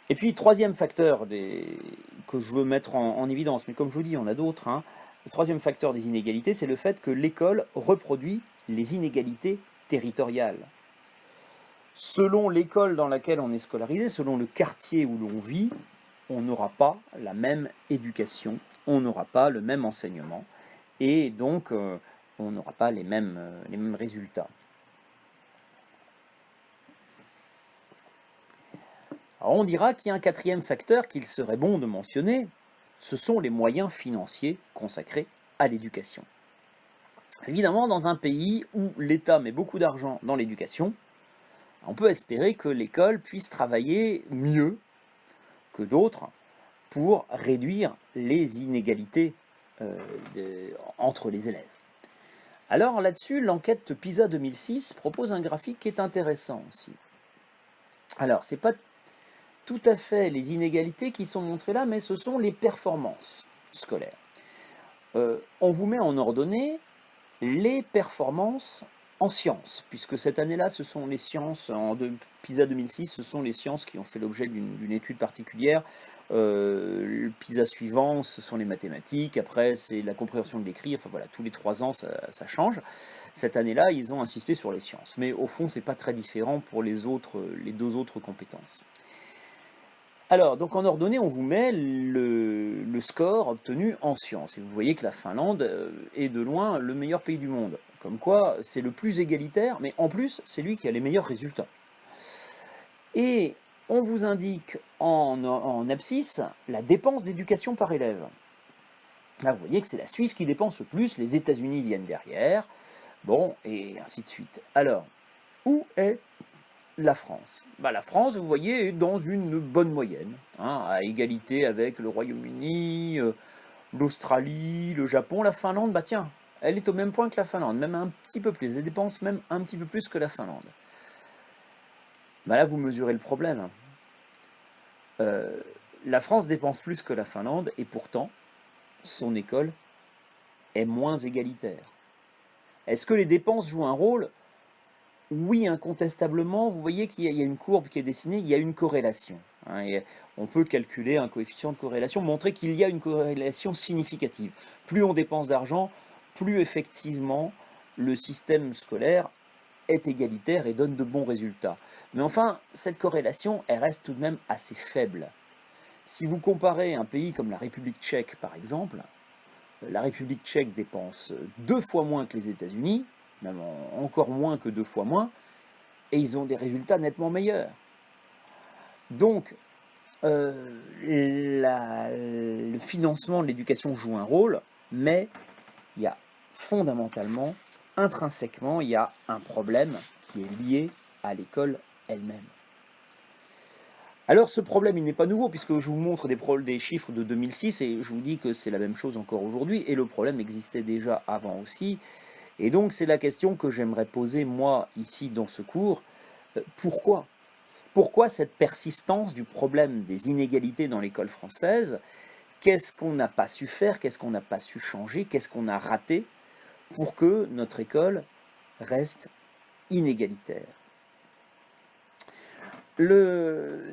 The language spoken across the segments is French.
Et puis, troisième facteur que je veux mettre en évidence, mais comme je vous dis, il y en a d'autres, hein. Le troisième facteur des inégalités, c'est le fait que l'école reproduit les inégalités territoriales. Selon l'école dans laquelle on est scolarisé, selon le quartier où l'on vit, on n'aura pas la même éducation, on n'aura pas le même enseignement, et donc on n'aura pas les mêmes résultats. Alors on dira qu'il y a un quatrième facteur qu'il serait bon de mentionner, ce sont les moyens financiers consacrés à l'éducation. Évidemment, dans un pays où l'État met beaucoup d'argent dans l'éducation, on peut espérer que l'école puisse travailler mieux que d'autres pour réduire les inégalités entre les élèves. Alors là-dessus, l'enquête PISA 2006 propose un graphique qui est intéressant aussi. Alors, ce n'est pas tout à fait les inégalités qui sont montrées là, mais ce sont les performances scolaires. On vous met en ordonnée les performances en sciences, puisque cette année-là, ce sont les sciences, PISA 2006, ce sont les sciences qui ont fait l'objet d'une étude particulière. Le PISA suivant, ce sont les mathématiques, après c'est la compréhension de l'écrit, enfin voilà, tous les 3 ans ça change. Cette année-là, ils ont insisté sur les sciences, mais au fond, c'est pas très différent pour les 2 autres compétences. Alors, donc en ordonnée, on vous met le score obtenu en sciences. Et vous voyez que la Finlande est de loin le meilleur pays du monde. Comme quoi, c'est le plus égalitaire, mais en plus, c'est lui qui a les meilleurs résultats. Et on vous indique en abscisse la dépense d'éducation par élève. Là, vous voyez que c'est la Suisse qui dépense le plus, les États-Unis viennent derrière, bon, et ainsi de suite. Alors, où est la France? La France, vous voyez, est dans une bonne moyenne, hein, à égalité avec le Royaume-Uni, l'Australie, le Japon. La Finlande, tiens, elle est au même point que la Finlande, même un petit peu plus, elle dépense même un petit peu plus que la Finlande. Là, vous mesurez le problème. La France dépense plus que la Finlande, et pourtant, son école est moins égalitaire. Est-ce que les dépenses jouent un rôle? Oui, incontestablement, vous voyez qu'il y a une courbe qui est dessinée, il y a une corrélation. Hein, on peut calculer un coefficient de corrélation, montrer qu'il y a une corrélation significative. Plus on dépense d'argent, plus effectivement le système scolaire est égalitaire et donne de bons résultats. Mais enfin, cette corrélation, elle reste tout de même assez faible. Si vous comparez un pays comme la République tchèque, par exemple, la République tchèque dépense 2 fois moins que les États-Unis, même encore moins que 2 fois moins, et ils ont des résultats nettement meilleurs. Donc, le financement de l'éducation joue un rôle, mais il y a fondamentalement, intrinsèquement, il y a un problème qui est lié à l'école elle-même. Alors ce problème, il n'est pas nouveau, puisque je vous montre des chiffres de 2006, et je vous dis que c'est la même chose encore aujourd'hui, et le problème existait déjà avant aussi. Et donc c'est la question que j'aimerais poser moi ici dans ce cours. Pourquoi ? Pourquoi cette persistance du problème des inégalités dans l'école française? Qu'est-ce qu'on n'a pas su faire? Qu'est-ce qu'on n'a pas su changer? Qu'est-ce qu'on a raté pour que notre école reste inégalitaire?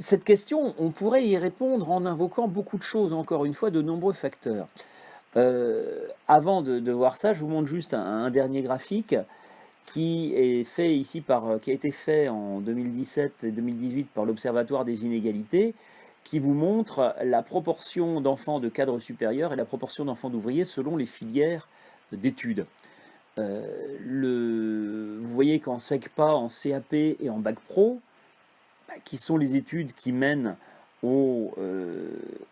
Cette question, on pourrait y répondre en invoquant beaucoup de choses, encore une fois, de nombreux facteurs. Avant de voir ça, je vous montre juste un dernier graphique qui est fait ici qui a été fait en 2017 et 2018 par l'Observatoire des inégalités, qui vous montre la proportion d'enfants de cadre supérieur et la proportion d'enfants d'ouvriers selon les filières d'études. Vous voyez qu'en SECPA, en CAP et en Bac Pro, qui sont les études qui mènent aux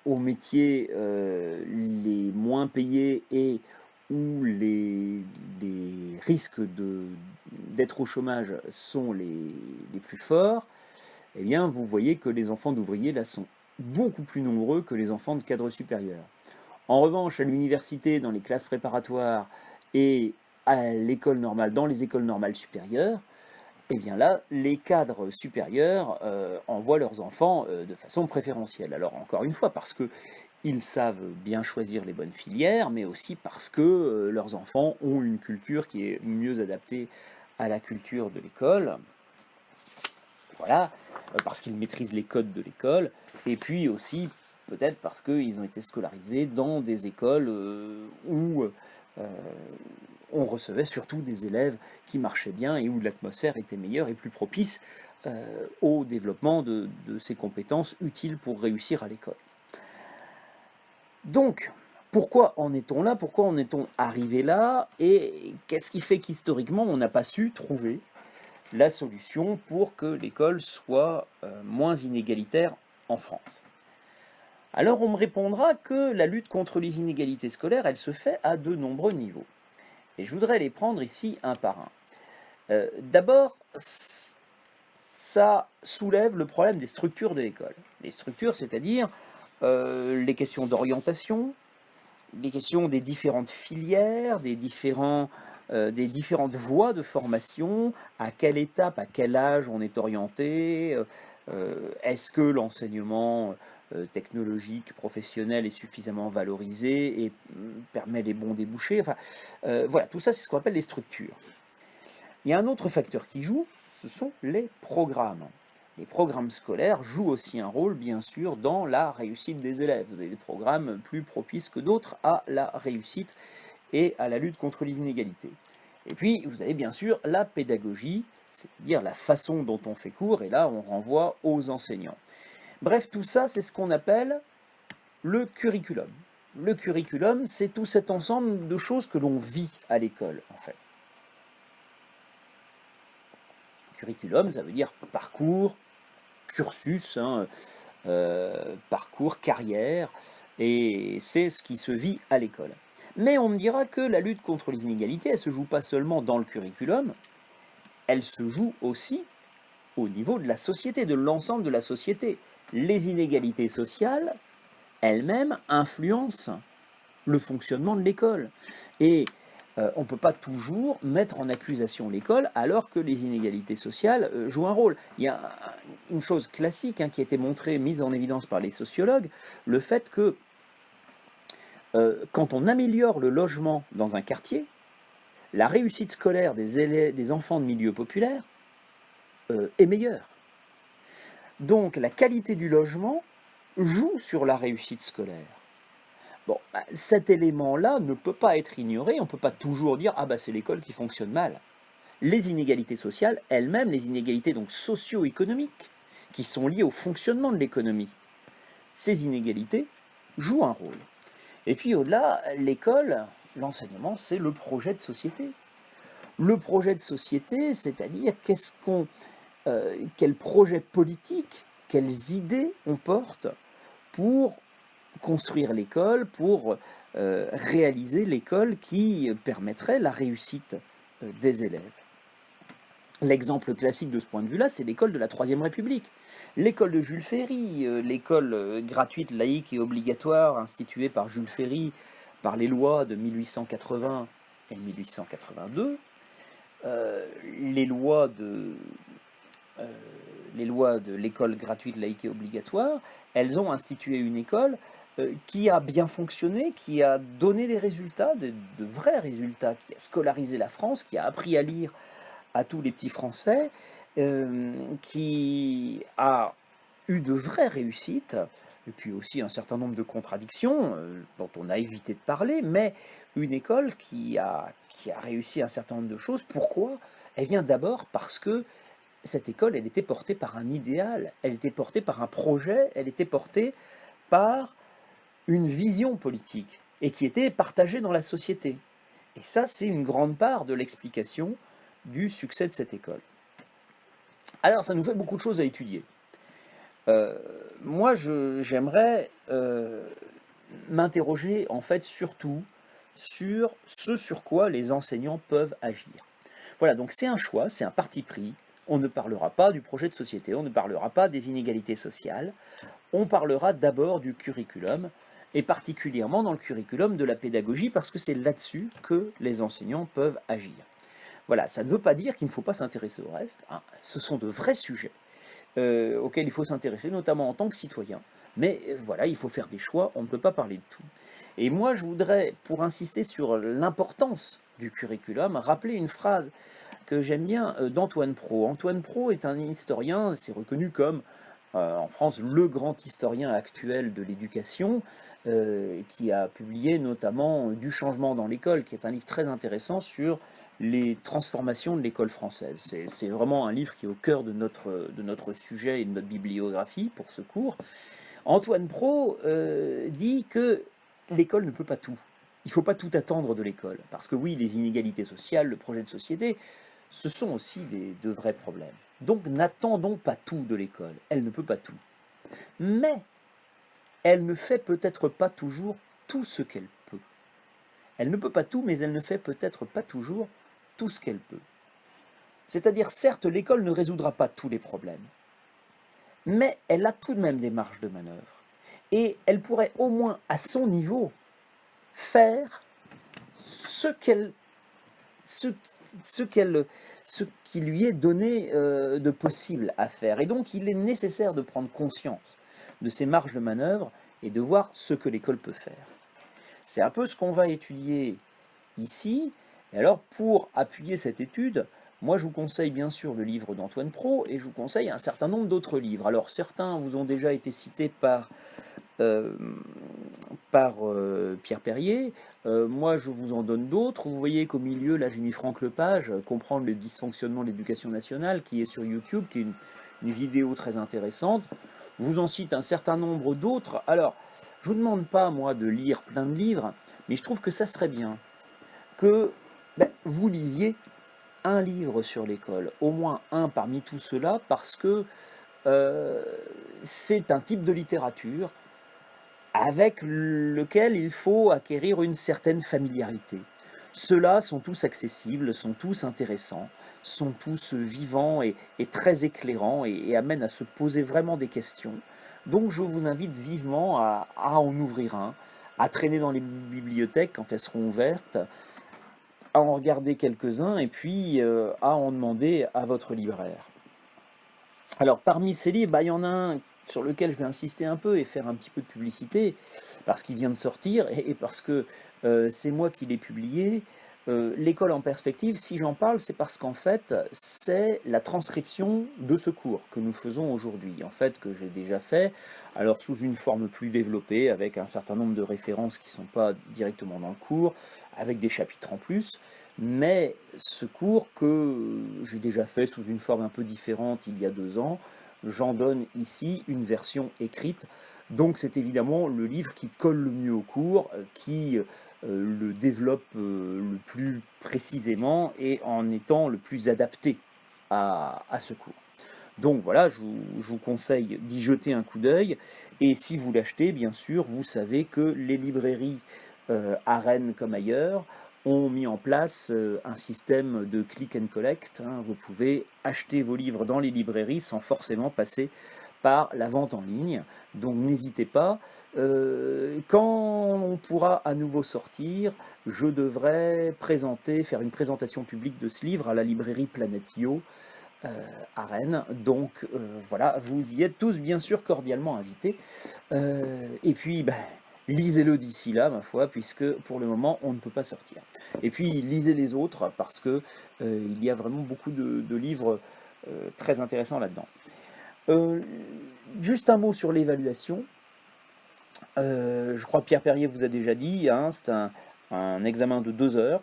métiers les moins payés et où les risques d'être au chômage sont les plus forts, eh bien vous voyez que les enfants d'ouvriers là sont beaucoup plus nombreux que les enfants de cadre supérieur. En revanche, à l'université, dans les classes préparatoires et à l'école normale, dans les écoles normales supérieures, eh bien là, les cadres supérieurs envoient leurs enfants de façon préférentielle. Alors encore une fois, parce qu'ils savent bien choisir les bonnes filières, mais aussi parce que leurs enfants ont une culture qui est mieux adaptée à la culture de l'école. voilà, parce qu'ils maîtrisent les codes de l'école, et puis aussi peut-être parce qu'ils ont été scolarisés dans des écoles où on recevait surtout des élèves qui marchaient bien et où l'atmosphère était meilleure et plus propice au développement de ces compétences utiles pour réussir à l'école. Donc, pourquoi en est-on là? Pourquoi en est-on arrivé là? Et qu'est-ce qui fait qu'historiquement, on n'a pas su trouver la solution pour que l'école soit moins inégalitaire en France? Alors, on me répondra que la lutte contre les inégalités scolaires, elle se fait à de nombreux niveaux. Et je voudrais les prendre ici un par un. D'abord, ça soulève le problème des structures de l'école. Les structures, c'est-à-dire les questions d'orientation, les questions des différentes filières, des différentes voies de formation, à quelle étape, à quel âge on est orienté, est-ce que l'enseignement technologique, professionnel est suffisamment valorisé et permet les bons débouchés. Enfin, voilà, tout ça, c'est ce qu'on appelle les structures. Il y a un autre facteur qui joue, ce sont les programmes. Les programmes scolaires jouent aussi un rôle, bien sûr, dans la réussite des élèves. Vous avez des programmes plus propices que d'autres à la réussite et à la lutte contre les inégalités. Et puis, vous avez bien sûr la pédagogie, c'est-à-dire la façon dont on fait cours, et là, on renvoie aux enseignants. Bref, tout ça, c'est ce qu'on appelle le curriculum. Le curriculum, c'est tout cet ensemble de choses que l'on vit à l'école, en fait. Curriculum, ça veut dire parcours, cursus, parcours, carrière, et c'est ce qui se vit à l'école. Mais on me dira que la lutte contre les inégalités, elle ne se joue pas seulement dans le curriculum, elle se joue aussi au niveau de la société, de l'ensemble de la société. Les inégalités sociales, elles-mêmes, influencent le fonctionnement de l'école. Et on ne peut pas toujours mettre en accusation l'école alors que les inégalités sociales jouent un rôle. Il y a une chose classique qui a été montrée, mise en évidence par les sociologues, le fait que quand on améliore le logement dans un quartier, la réussite scolaire des enfants de milieux populaires est meilleure. Donc la qualité du logement joue sur la réussite scolaire. Bon, cet élément-là ne peut pas être ignoré, on ne peut pas toujours dire « Ah c'est l'école qui fonctionne mal ». Les inégalités sociales, elles-mêmes, les inégalités donc socio-économiques, qui sont liées au fonctionnement de l'économie, ces inégalités jouent un rôle. Et puis au-delà, l'école, l'enseignement, c'est le projet de société. Le projet de société, c'est-à-dire quel projet politique, quelles idées on porte pour construire l'école, pour réaliser l'école qui permettrait la réussite des élèves. L'exemple classique de ce point de vue-là, c'est l'école de la Troisième République. L'école de Jules Ferry, l'école gratuite, laïque et obligatoire instituée par Jules Ferry par les lois de 1880 et 1882, les lois de l'école gratuite, laïque et obligatoire, elles ont institué une école qui a bien fonctionné, qui a donné des résultats, de vrais résultats, qui a scolarisé la France, qui a appris à lire à tous les petits Français, qui a eu de vraies réussites, et puis aussi un certain nombre de contradictions dont on a évité de parler, mais une école qui a réussi un certain nombre de choses. Pourquoi? Eh bien d'abord parce que cette école, elle était portée par un idéal, elle était portée par un projet, elle était portée par une vision politique, et qui était partagée dans la société. Et ça, c'est une grande part de l'explication du succès de cette école. Alors, ça nous fait beaucoup de choses à étudier. Moi, j'aimerais m'interroger, en fait, surtout sur ce sur quoi les enseignants peuvent agir. Voilà, donc c'est un choix, c'est un parti pris. On ne parlera pas du projet de société, on ne parlera pas des inégalités sociales, on parlera d'abord du curriculum, et particulièrement dans le curriculum de la pédagogie, parce que c'est là-dessus que les enseignants peuvent agir. Voilà, ça ne veut pas dire qu'il ne faut pas s'intéresser au reste, ce sont de vrais sujets auxquels il faut s'intéresser, notamment en tant que citoyen, mais voilà, il faut faire des choix, on ne peut pas parler de tout. Et moi, je voudrais, pour insister sur l'importance du curriculum, rappeler une phrase que j'aime bien d'Antoine Pro. Antoine Pro est un historien, c'est reconnu comme en France le grand historien actuel de l'éducation, qui a publié notamment Du changement dans l'école, qui est un livre très intéressant sur les transformations de l'école française. C'est vraiment un livre qui est au cœur de notre sujet et de notre bibliographie pour ce cours. Antoine Pro dit que l'école ne peut pas tout. Il ne faut pas tout attendre de l'école. Parce que oui, les inégalités sociales, le projet de société, ce sont aussi de vrais problèmes. Donc n'attendons pas tout de l'école. Elle ne peut pas tout. Mais elle ne fait peut-être pas toujours tout ce qu'elle peut. Elle ne peut pas tout, mais elle ne fait peut-être pas toujours tout ce qu'elle peut. C'est-à-dire, certes, l'école ne résoudra pas tous les problèmes, mais elle a tout de même des marges de manœuvre. Et elle pourrait au moins, à son niveau, faire ce qui lui est donné de possible à faire. Et donc, il est nécessaire de prendre conscience de ces marges de manœuvre et de voir ce que l'école peut faire. C'est un peu ce qu'on va étudier ici. Et alors, pour appuyer cette étude, moi, je vous conseille bien sûr le livre d'Antoine Pro et je vous conseille un certain nombre d'autres livres. Alors, certains vous ont déjà été cités par Pierre Perrier. Moi, je vous en donne d'autres. Vous voyez qu'au milieu, là, j'ai mis Franck Lepage, Comprendre le dysfonctionnement de l'éducation nationale, qui est sur YouTube, qui est une vidéo très intéressante. Je vous en cite un certain nombre d'autres. Alors, je ne vous demande pas, moi, de lire plein de livres, mais je trouve que ça serait bien que vous lisiez un livre sur l'école, au moins un parmi tout cela, parce que c'est un type de littérature avec lequel il faut acquérir une certaine familiarité. Ceux-là sont tous accessibles, sont tous intéressants, sont tous vivants et très éclairants et amènent à se poser vraiment des questions. Donc je vous invite vivement à en ouvrir un, à traîner dans les bibliothèques quand elles seront ouvertes, à en regarder quelques-uns et puis à en demander à votre libraire. Alors parmi ces livres, il y en a un sur lequel je vais insister un peu et faire un petit peu de publicité, parce qu'il vient de sortir et parce que c'est moi qui l'ai publié. L'école en perspective, si j'en parle, c'est parce qu'en fait, c'est la transcription de ce cours que nous faisons aujourd'hui, en fait, que j'ai déjà fait, alors sous une forme plus développée, avec un certain nombre de références qui ne sont pas directement dans le cours, avec des chapitres en plus, mais ce cours que j'ai déjà fait sous une forme un peu différente il y a 2 ans, j'en donne ici une version écrite. Donc c'est évidemment le livre qui colle le mieux au cours, qui le développe le plus précisément et en étant le plus adapté à ce cours. Donc voilà, je vous conseille d'y jeter un coup d'œil. Et si vous l'achetez, bien sûr, vous savez que les librairies à Rennes comme ailleurs ont mis en place un système de click and collect. Vous pouvez acheter vos livres dans les librairies sans forcément passer par la vente en ligne. Donc n'hésitez pas. Quand on pourra à nouveau sortir, je devrais faire une présentation publique de ce livre à la librairie Planetio à Rennes. Donc voilà, vous y êtes tous bien sûr cordialement invités. Et puis, lisez-le d'ici là, ma foi, puisque pour le moment, on ne peut pas sortir. Et puis, lisez les autres, parce que il y a vraiment beaucoup de livres très intéressants là-dedans. Juste un mot sur l'évaluation. Je crois que Pierre Perrier vous a déjà dit, c'est un examen de 2 heures,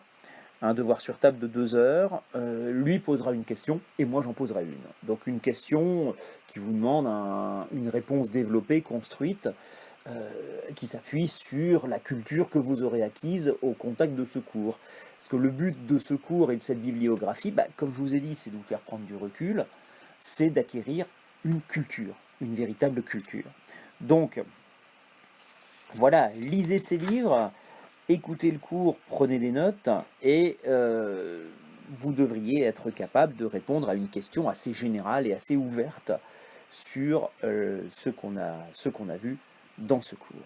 un devoir sur table de 2 heures. Lui posera une question et moi j'en poserai une. Donc une question qui vous demande une réponse développée, construite, qui s'appuie sur la culture que vous aurez acquise au contact de ce cours. Parce que le but de ce cours et de cette bibliographie, comme je vous ai dit, c'est de vous faire prendre du recul, c'est d'acquérir une culture, une véritable culture. Donc, voilà, lisez ces livres, écoutez le cours, prenez des notes, et vous devriez être capable de répondre à une question assez générale et assez ouverte sur ce qu'on a vu dans ce cours.